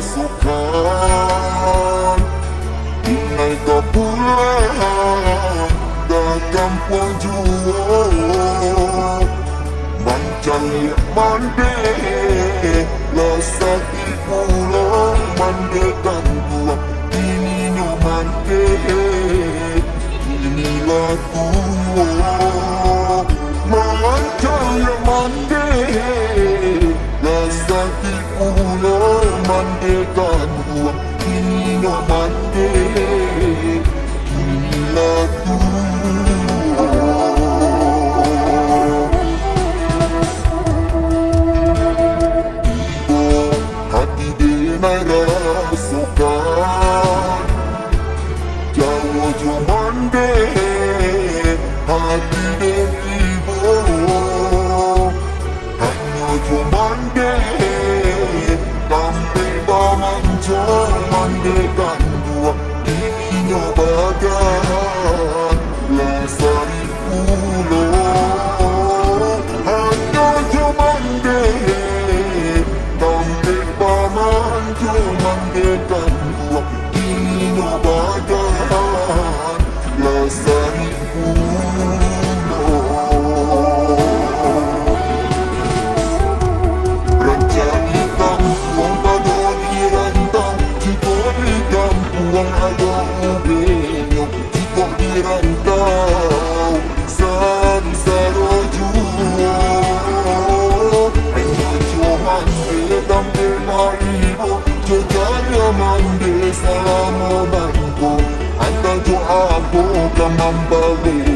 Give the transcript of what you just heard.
rasukan. Inai kau pulang datang penjual Mancang mande lasaki pulang mandekan dua. Ini no mande inilah tua. Mancang mande lasaki pulang mandekan dua. Ini no mande inilah tua. Rasukan Jawa Jumande hati dan ibu. Hanya Jumande tampil bamanjo mandekan dua. Ini badan lasari pulau. Hanya Jumande tampil bamanjo mandekan dua. Ini badan lasari pulau. Rencani kampung badoni rantau, jika di kampung ada ubenyo. Jika di rantau sari sarojua. Ayo cuman tampil maibo, joganya mande salamo banko. Anta jo apo kamambale